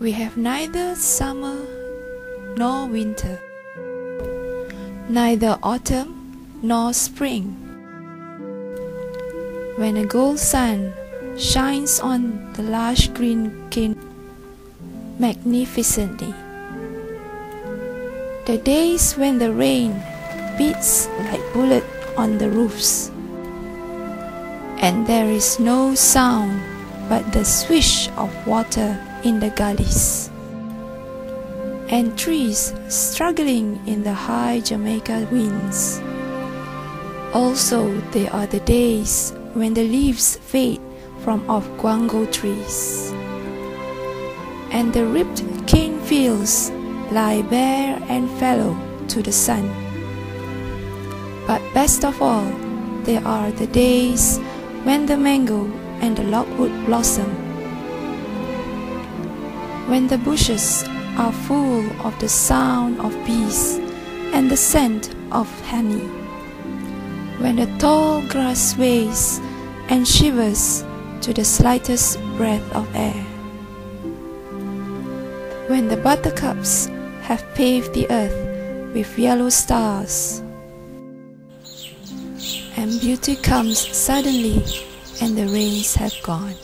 We have neither summer nor winter, neither autumn nor spring. When a gold sun shines on the large green cane magnificently, the days when the rain beats like bullets on the roofs, and there is no sound but the swish of water in the gullies, and trees struggling in the high Jamaica winds. Also, there are the days when the leaves fade from off guango trees, and the ripped cane fields lie bare and fallow to the sun. But best of all, there are the days when the mango and the logwood blossom, when the bushes are full of the sound of bees and the scent of honey, when the tall grass sways and shivers to the slightest breath of air, when the buttercups have paved the earth with yellow stars, and beauty comes suddenly and the rains have gone.